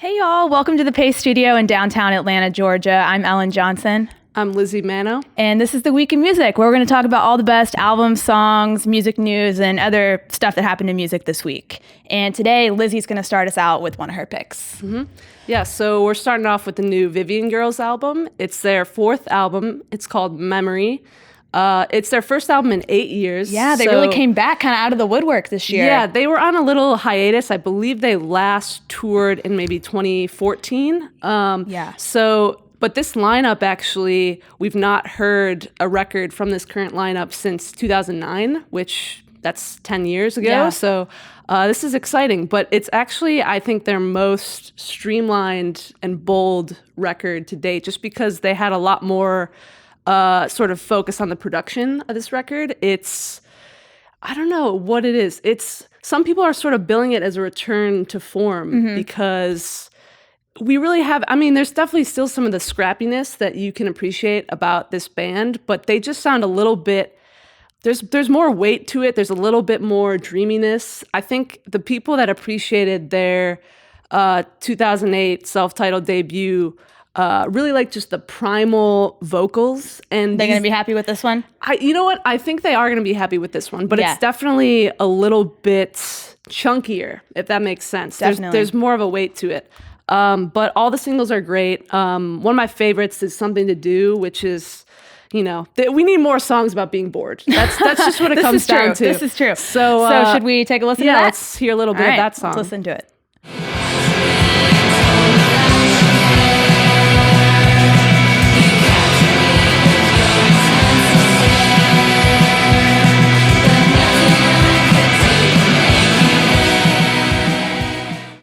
Hey y'all, welcome to the Pace Studio in downtown Atlanta, Georgia. I'm Ellen Johnson. I'm Lizzie Manno. And this is The Week in Music, where we're going to talk about all the best albums, songs, music news, and other stuff that happened in music this week. And today, Lizzie's going to start us out with one of her picks. Mm-hmm. Yeah, so we're starting off with the new Vivian Girls album. It's their fourth album. It's called Memory. It's their first album in 8 years. Yeah, they really came back kind of out of the woodwork this year. Yeah, they were on a little hiatus. I believe they last toured in maybe 2014. But this lineup, actually, we've not heard a record from this current lineup since 2009, which that's 10 years ago. Yeah. So this is exciting. But it's actually, I think, their most streamlined and bold record to date, just because they had a lot more sort of focus on the production of this record. I don't know what it is. Some people are sort of billing it as a return to form because we really have, there's definitely still some of the scrappiness that you can appreciate about this band, but they just sound a little bit, there's more weight to it. There's a little bit more dreaminess. I think the people that appreciated their 2008 self-titled debut really like just the primal vocals. And they're going to be happy with this one? You know what? I think they are going to be happy with this one, but it's definitely a little bit chunkier, if that makes sense. Definitely. There's more of a weight to it. But all the singles are great. One of my favorites is Something to Do, which is, we need more songs about being bored. That's just what it comes down to. This is true. So should we take a listen to that? Yeah, let's hear a little bit of that song. Let's listen to it.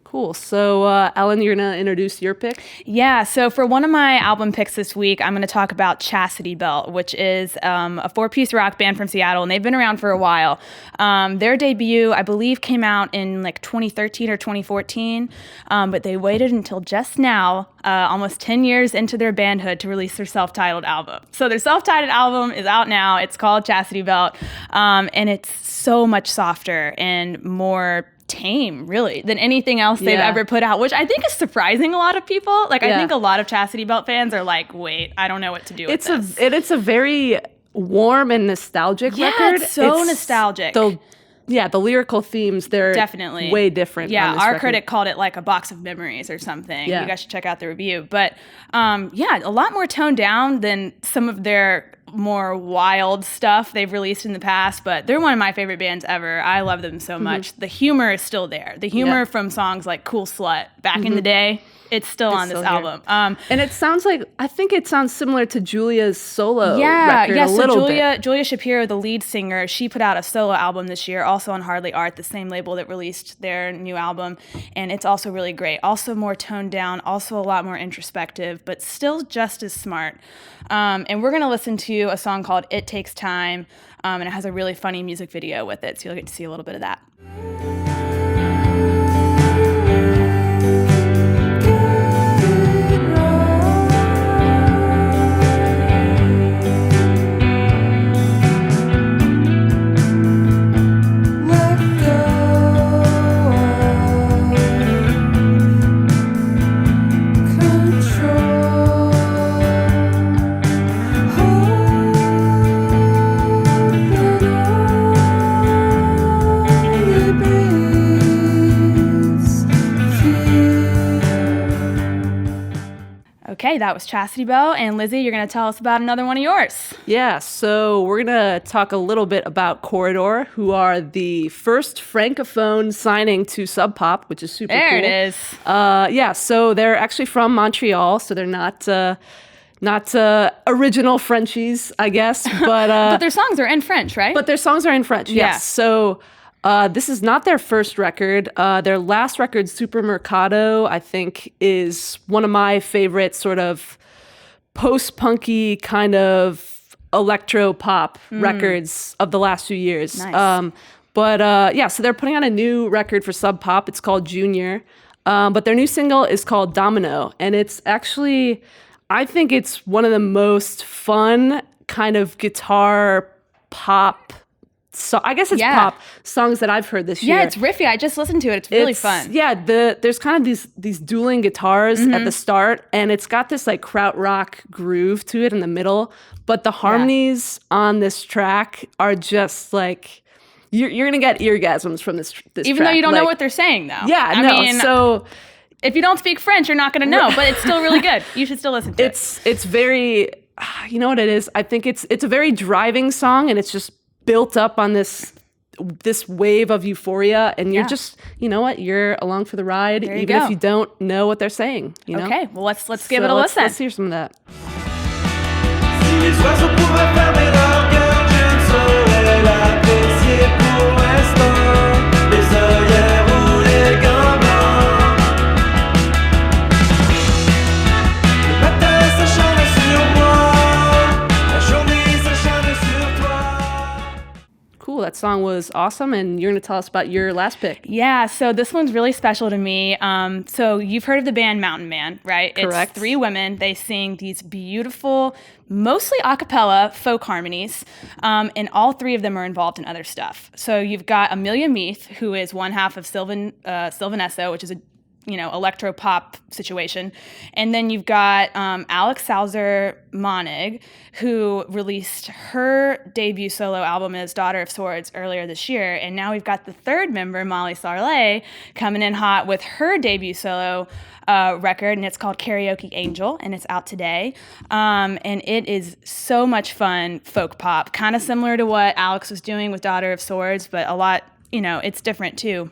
Cool. So, Ellen, you're going to introduce your pick? Yeah. So for one of my album picks this week, I'm going to talk about Chastity Belt, which is a four-piece rock band from Seattle, and they've been around for a while. Their debut, I believe, came out in like 2013 or 2014, but they waited until just now, almost 10 years into their bandhood, to release their self-titled album. So their self-titled album is out now. It's called Chastity Belt, and it's so much softer and more tame, really, than anything else they've ever put out, which I think is surprising a lot of people. I think a lot of Chastity Belt fans are like, wait, I don't know what to do with this. It's a very warm and nostalgic record. It's so nostalgic. The lyrical themes, they're definitely way different. Yeah, on this our record. critic called it like a box of memories or something. Yeah. You guys should check out the review. But a lot more toned down than some of their more wild stuff they've released in the past, but they're one of my favorite bands ever. I love them so much. The humor is still there. The humor from songs like Cool Slut back in the day, it's still on this album. And it sounds like, I think it sounds similar to Julia's solo record a little bit. Julia Shapiro, the lead singer, she put out a solo album this year, also on Hardly Art, the same label that released their new album, and it's also really great. Also more toned down, also a lot more introspective, but still just as smart. And we're going to listen to a song called It Takes Time, and it has a really funny music video with it, so you'll get to see a little bit of that. Okay, that was Chastity Belt, and Lizzie, you're going to tell us about another one of yours. Yeah, so we're going to talk a little bit about Corridor, who are the first Francophone signing to Sub Pop, which is super cool. There it is. So they're actually from Montreal, so they're not original Frenchies, I guess, but but their songs are in French, right? But their songs are in French, yes. Yeah. So this is not their first record. Their last record, Supermercado, I think is one of my favorite sort of post-punky kind of electro-pop records of the last few years. Nice. So they're putting on a new record for Sub Pop. It's called Junior. But their new single is called Domino. And it's actually, I think it's one of the most fun kind of guitar pop so I guess it's Yeah. pop songs that I've heard this year. Yeah, it's riffy. I just listened to it. It's really fun. Yeah, there's kind of these dueling guitars at the start, and it's got this like krautrock groove to it in the middle. But the harmonies on this track are just like you're gonna get eargasms from this Even track. though you don't know Like, what they're saying, though. Yeah, I no. mean, So if you don't speak French, you're not going to know, but it's still really good. You should still listen to it. it's very, you know what it is? I think it's a very driving song, and it's just built up on this wave of euphoria, and you're just, you know what? You're along for the ride, There you even go. if you don't know what they're saying. You know? Okay, well, let's give it a listen. Let's hear some of that. Si les oiseaux pouvaient fermer leur cœur, je ne saurais l'apprécier pour l'instant. Les œillères ou les gants blancs. Le matin s'acharne sur moi, la journée s'acharne sur toi. Cool. That song was awesome, and you're going to tell us about your last pick. Yeah, so this one's really special to me. So you've heard of the band Mountain Man, right? Correct. It's 3 women. They sing these beautiful, mostly a cappella folk harmonies, and all 3 of them are involved in other stuff. So you've got Amelia Meath, who is one half of Sylvanesso, which is a electro pop situation. And then you've got Alex Salzer Monig, who released her debut solo album as Daughter of Swords earlier this year. And now we've got the 3rd member, Molly Sarlé, coming in hot with her debut solo record, and it's called Karaoke Angel, and it's out today. And it is so much fun folk pop, kind of similar to what Alex was doing with Daughter of Swords, but a lot, it's different too.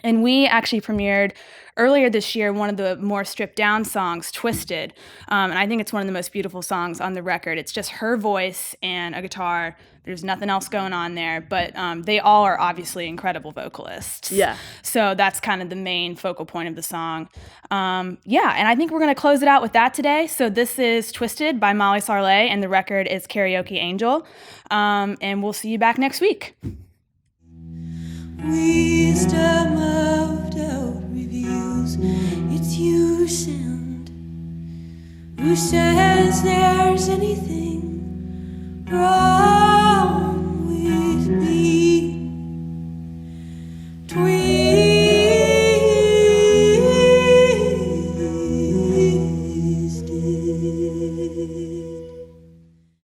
And we actually premiered earlier this year one of the more stripped down songs, Twisted. And I think it's one of the most beautiful songs on the record. It's just her voice and a guitar. There's nothing else going on there, but they all are obviously incredible vocalists. Yeah. So that's kind of the main focal point of the song. And I think we're going to close it out with that today. So this is Twisted by Molly Sarlé, and the record is Karaoke Angel. And we'll see you back next week. Wisdom of doubt reveals it's you sound. Who says there's anything wrong with me?